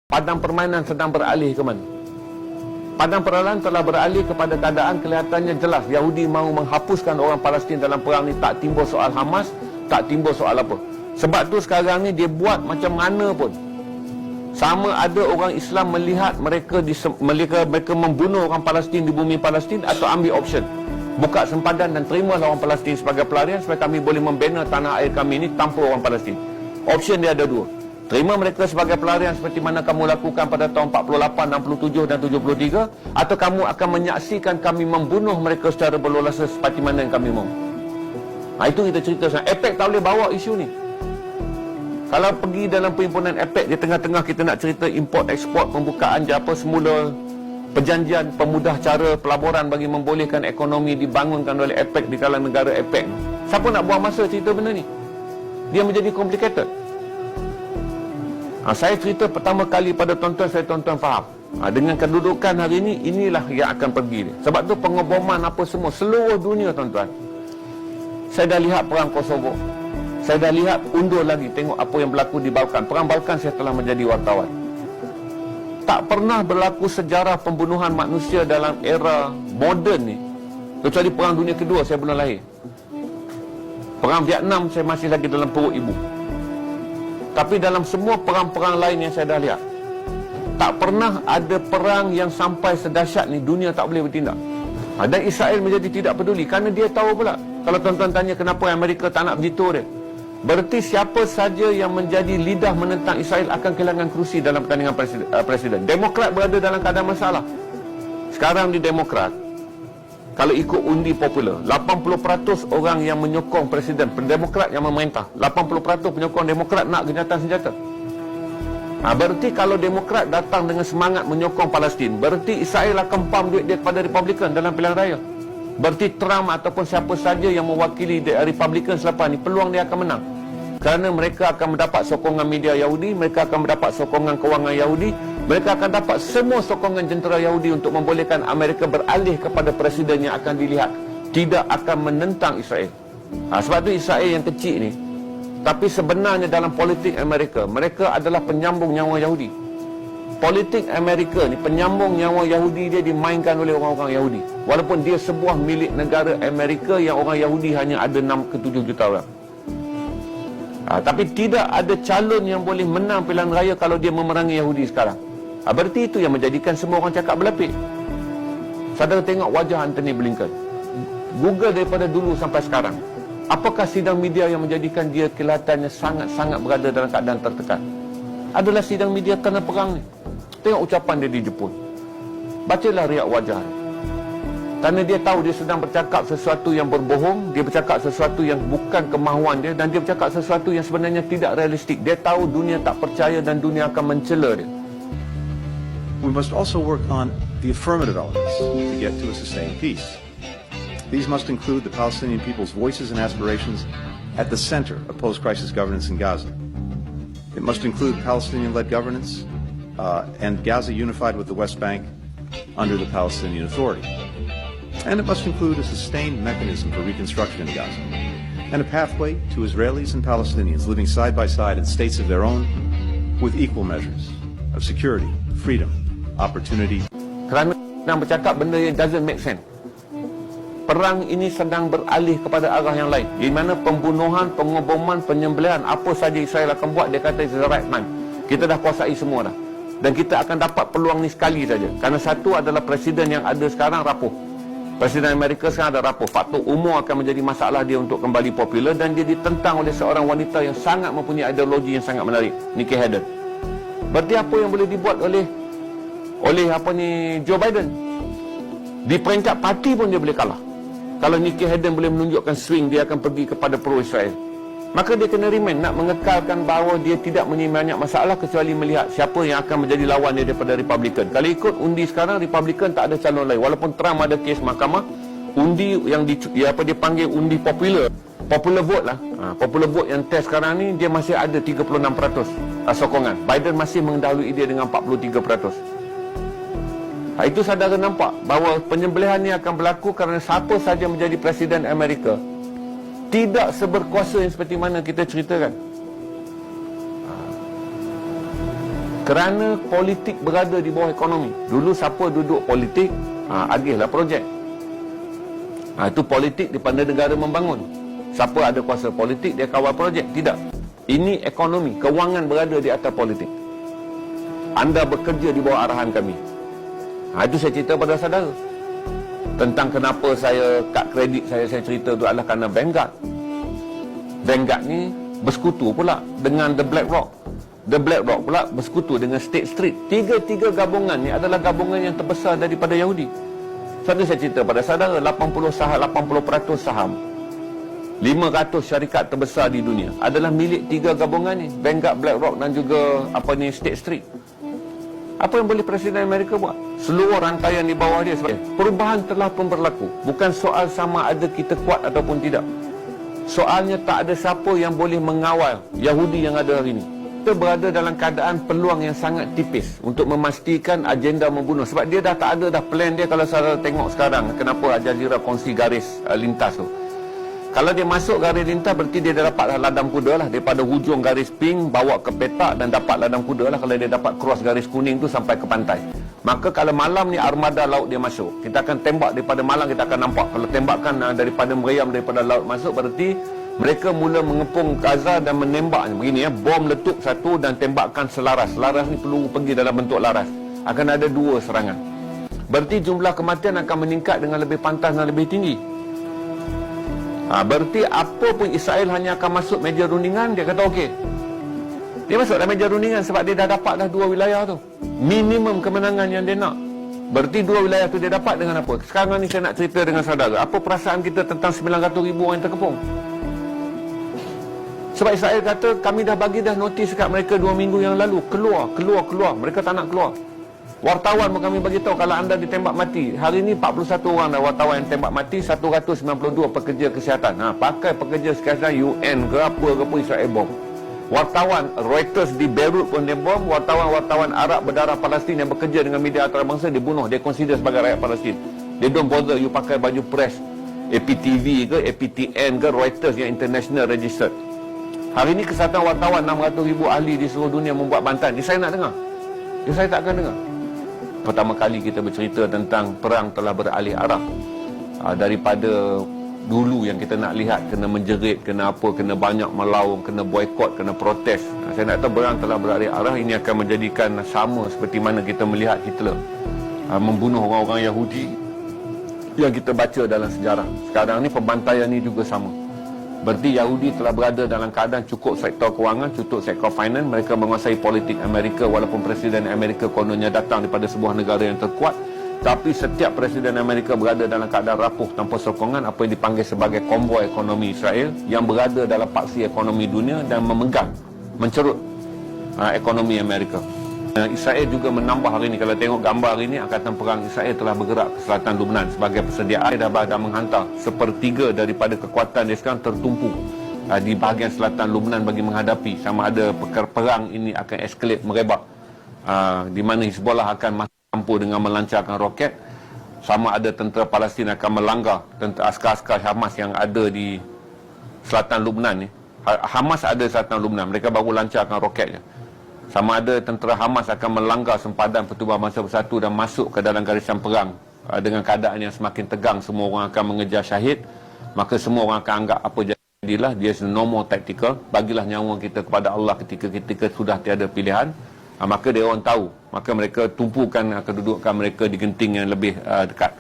Padang permainan sedang beralih ke mana? Padang permainan telah beralih kepada keadaan kelihatannya jelas. Yahudi mahu menghapuskan orang Palestin dalam perang ni. Tak timbul soal Hamas, tak timbul soal apa. Sebab tu sekarang ni dia buat macam mana pun. Sama ada orang Islam melihat mereka membunuh orang Palestin di bumi Palestin, atau ambil option buka sempadan dan terima orang Palestin sebagai pelarian supaya kami boleh membina tanah air kami ini tanpa orang Palestin. Option dia ada dua. Terima mereka sebagai pelarian seperti mana kamu lakukan pada tahun 48, 67 dan 73, atau kamu akan menyaksikan kami membunuh mereka secara berleluasa seperti mana yang kami mahu. Itu kita cerita sekarang. APEC tak boleh bawa isu ni. Kalau pergi dalam perhimpunan APEC, di tengah-tengah kita nak cerita import, ekspor, pembukaan je apa semula, perjanjian pemudah cara pelaburan bagi membolehkan ekonomi dibangunkan oleh APEC di kalangan negara APEC. Siapa nak buang masa cerita benda ni? Dia menjadi complicated. Saya cerita pertama kali pada tuan-tuan, saya tuan-tuan faham. Dengan kedudukan hari ini, inilah yang akan pergi. Sebab tu pengeboman apa semua, seluruh dunia tuan-tuan. Saya dah lihat perang Kosovo. Saya dah lihat, undur lagi, tengok apa yang berlaku di Balkan. Perang Balkan saya telah menjadi wartawan. Tak pernah berlaku sejarah pembunuhan manusia dalam era moden ni, kecuali perang dunia kedua saya belum lahir. Perang Vietnam saya masih lagi dalam perut ibu. Tapi dalam semua perang-perang lain yang saya dah lihat, tak pernah ada perang yang sampai sedahsyat ni dunia tak boleh bertindak. Dan Israel menjadi tidak peduli kerana dia tahu pula. Kalau tuan-tuan tanya kenapa Amerika tak nak veto dia, berarti siapa saja yang menjadi lidah menentang Israel akan kehilangan kerusi dalam pertandingan presiden. Demokrat berada dalam keadaan masalah. Sekarang di Demokrat, kalau ikut undi popular, 80% orang yang menyokong presiden Demokrat yang memerintah, 80% penyokong Demokrat nak gencatan senjata. Berarti kalau Demokrat datang dengan semangat menyokong Palestin, berarti Israel akan pump duit dia kepada Republikan dalam pilihan raya. Berarti Trump ataupun siapa saja yang mewakili Republikan selepas ni, peluang dia akan menang. Kerana mereka akan mendapat sokongan media Yahudi, mereka akan mendapat sokongan kewangan Yahudi, mereka akan dapat semua sokongan jentera Yahudi untuk membolehkan Amerika beralih kepada presiden yang akan dilihat tidak akan menentang Israel. Sebab tu Israel yang kecil ni, tapi sebenarnya dalam politik Amerika, mereka adalah penyambung nyawa Yahudi. Politik Amerika ni, penyambung nyawa Yahudi dia dimainkan oleh orang-orang Yahudi. Walaupun dia sebuah milik negara Amerika yang orang Yahudi hanya ada 6 ke 7 juta orang. Tapi tidak ada calon yang boleh menang pilihan raya kalau dia memerangi Yahudi sekarang. Berarti itu yang menjadikan semua orang cakap berlapik. Saudara tengok wajah Anthony Blinken, Google daripada dulu sampai sekarang. Apakah sidang media yang menjadikan dia kelihatannya sangat-sangat berada dalam keadaan tertekan? Adalah sidang media kerana perang ni. Tengok ucapan dia di Jepun. Bacalah riak wajah dia. Kerana dia tahu dia sedang bercakap sesuatu yang berbohong, dia bercakap sesuatu yang bukan kemahuan dia, dan dia bercakap sesuatu yang sebenarnya tidak realistik. Dia tahu dunia tak percaya dan dunia akan mencela dia. We must also work on the affirmative elements to get to a sustained peace. These must include the Palestinian people's voices and aspirations at the center of post-crisis governance in Gaza. It must include Palestinian-led governance and Gaza unified with the West Bank under the Palestinian Authority. And it must include a sustained mechanism for reconstruction in Gaza and a pathway to Israelis and Palestinians living side by side in states of their own with equal measures of security, freedom, opportunity. Kerana nak bercakap benda yang doesn't make sense. Perang ini sedang beralih kepada arah yang lain, di mana pembunuhan, pengeboman, penyembelihan, apa saja Israel akan buat, dia kata it's the right time. Kita dah kuasai semua dah. Dan kita akan dapat peluang ni sekali saja. Kerana satu adalah presiden yang ada sekarang rapuh. Presiden Amerika sekarang ada rapuh. Faktor umur akan menjadi masalah dia untuk kembali popular, dan dia ditentang oleh seorang wanita yang sangat mempunyai ideologi yang sangat menarik, Nikki Haley. Berarti apa yang boleh dibuat oleh Joe Biden? Di peringkat parti pun dia boleh kalah. Kalau Nikki Haley boleh menunjukkan swing, dia akan pergi kepada pro-Israel. Maka dia kena remain, nak mengekalkan bahawa dia tidak mempunyai banyak masalah kecuali melihat siapa yang akan menjadi lawan dia daripada Republikan. Kalau ikut undi sekarang, Republikan tak ada calon lain. Walaupun Trump ada kes mahkamah, undi yang dia panggil undi popular vote lah. Popular vote yang test sekarang ni, dia masih ada 36% sokongan. Biden masih mendahului dia dengan 43%. Itu saudara nampak bahawa penyembelihan ni akan berlaku kerana siapa saja menjadi presiden Amerika tidak seberkuasa yang seperti mana kita ceritakan. Kerana politik berada di bawah ekonomi. Dulu siapa duduk politik, agihlah projek. Itu politik di pandai negara membangun. Siapa ada kuasa politik, dia kawal projek. Tidak. Ini ekonomi, kewangan berada di atas politik. Anda bekerja di bawah arahan kami. Itu saya cerita pada saudara. Tentang kenapa saya, kad kredit saya cerita tu adalah kerana Vanguard. Vanguard ni bersekutu pula dengan The BlackRock. The BlackRock pula bersekutu dengan State Street. Tiga-tiga gabungan ni adalah gabungan yang terbesar daripada Yahudi. Satu saya cerita pada saudara, 80% saham, 500 syarikat terbesar di dunia adalah milik tiga gabungan ni, Vanguard, BlackRock dan juga State Street. Apa yang boleh Presiden Amerika buat? Seluruh rangkaian di bawah dia. Perubahan telah pun berlaku. Bukan soal sama ada kita kuat ataupun tidak. Soalnya tak ada siapa yang boleh mengawal Yahudi yang ada hari ini. Kita berada dalam keadaan peluang yang sangat tipis untuk memastikan agenda membunuh. Sebab dia dah tak ada dah plan dia. Kalau saudara tengok sekarang, kenapa Al Jazeera kongsi garis lintas tu. Kalau dia masuk garis lintas, berarti dia dah dapat ladang kuda lah. Daripada hujung garis pink, bawa ke petak dan dapat ladang kuda lah. Kalau dia dapat cross garis kuning tu sampai ke pantai. Maka kalau malam ni armada laut dia masuk, kita akan tembak daripada malam, kita akan nampak. Kalau tembakan daripada meriam daripada laut masuk, berarti mereka mula mengepung Gaza dan menembaknya. Begini bom letup satu dan tembakan selaras. Selaras ni peluru pergi dalam bentuk laras. Akan ada dua serangan. Berarti jumlah kematian akan meningkat dengan lebih pantas dan lebih tinggi. Berarti apa pun Israel hanya akan masuk meja rundingan, dia kata okey. Dia masuk dalam meja rundingan sebab dia dah dapat dah dua wilayah tu. Minimum kemenangan yang dia nak. Berarti dua wilayah tu dia dapat dengan apa? Sekarang ni saya nak cerita dengan saudara. Apa perasaan kita tentang 900,000 orang yang terkepung? Sebab Israel kata, kami dah bagi dah notis dekat mereka 2 minggu yang lalu. Keluar. Mereka tak nak keluar. Wartawan pun kami bagi tahu, kalau anda ditembak mati. Hari ini 41 orang dah wartawan yang tembak mati, 192 pekerja kesihatan. Pakai pekerja kesihatan UN ke apa ke pun Israel bom. Wartawan Reuters di Beirut pun dia bom. Wartawan Arab berdarah Palestin yang bekerja dengan media antarabangsa dibunuh. Dia consider sebagai rakyat Palestin. They don't bother you pakai baju press APTV ke, APTN ke, Reuters yang international registered. Hari ini kesihatan wartawan 600,000 ahli di seluruh dunia membuat bantahan. Ini saya nak dengar. Ini saya tak akan dengar. Pertama kali kita bercerita tentang perang telah beralih arah. Daripada dulu yang kita nak lihat kena menjerit, kena apa, kena banyak melaung, kena boykot, kena protes. Saya nak tahu perang telah beralih arah. Ini akan menjadikan sama seperti mana kita melihat Hitler membunuh orang-orang Yahudi yang kita baca dalam sejarah. Sekarang ni pembantaian ni juga sama. Berarti Yahudi telah berada dalam keadaan cukup sektor kewangan, cukup sektor finance. Mereka menguasai politik Amerika, walaupun Presiden Amerika kononnya datang daripada sebuah negara yang terkuat. Tapi setiap Presiden Amerika berada dalam keadaan rapuh tanpa sokongan, apa yang dipanggil sebagai konvoi ekonomi Israel, yang berada dalam paksi ekonomi dunia dan memegang, mencerut ekonomi Amerika. Israel juga menambah hari ini. Kalau tengok gambar hari ini, Angkatan Perang Israel telah bergerak ke selatan Lebanon sebagai persediaan. Dia dah menghantar 1/3 daripada kekuatan dia sekarang tertumpu di bahagian selatan Lebanon bagi menghadapi sama ada perang ini akan escalate, merebak, di mana Hezbollah akan masuk campur dengan melancarkan roket, sama ada tentera Palestin akan melanggar tentera askar-askar Hamas yang ada di selatan Lebanon ni. Hamas ada selatan Lebanon, mereka baru lancarkan roketnya. Sama ada tentera Hamas akan melanggar sempadan Pertubuhan Bangsa Bersatu dan masuk ke dalam garisan perang dengan keadaan yang semakin tegang. Semua orang akan mengejar syahid, maka semua orang akan anggap apa jadilah, dia no more tactical. Bagilah nyawa kita kepada Allah ketika sudah tiada pilihan. Maka dia orang tahu, maka mereka tumpukan kedudukan mereka di genting yang lebih dekat.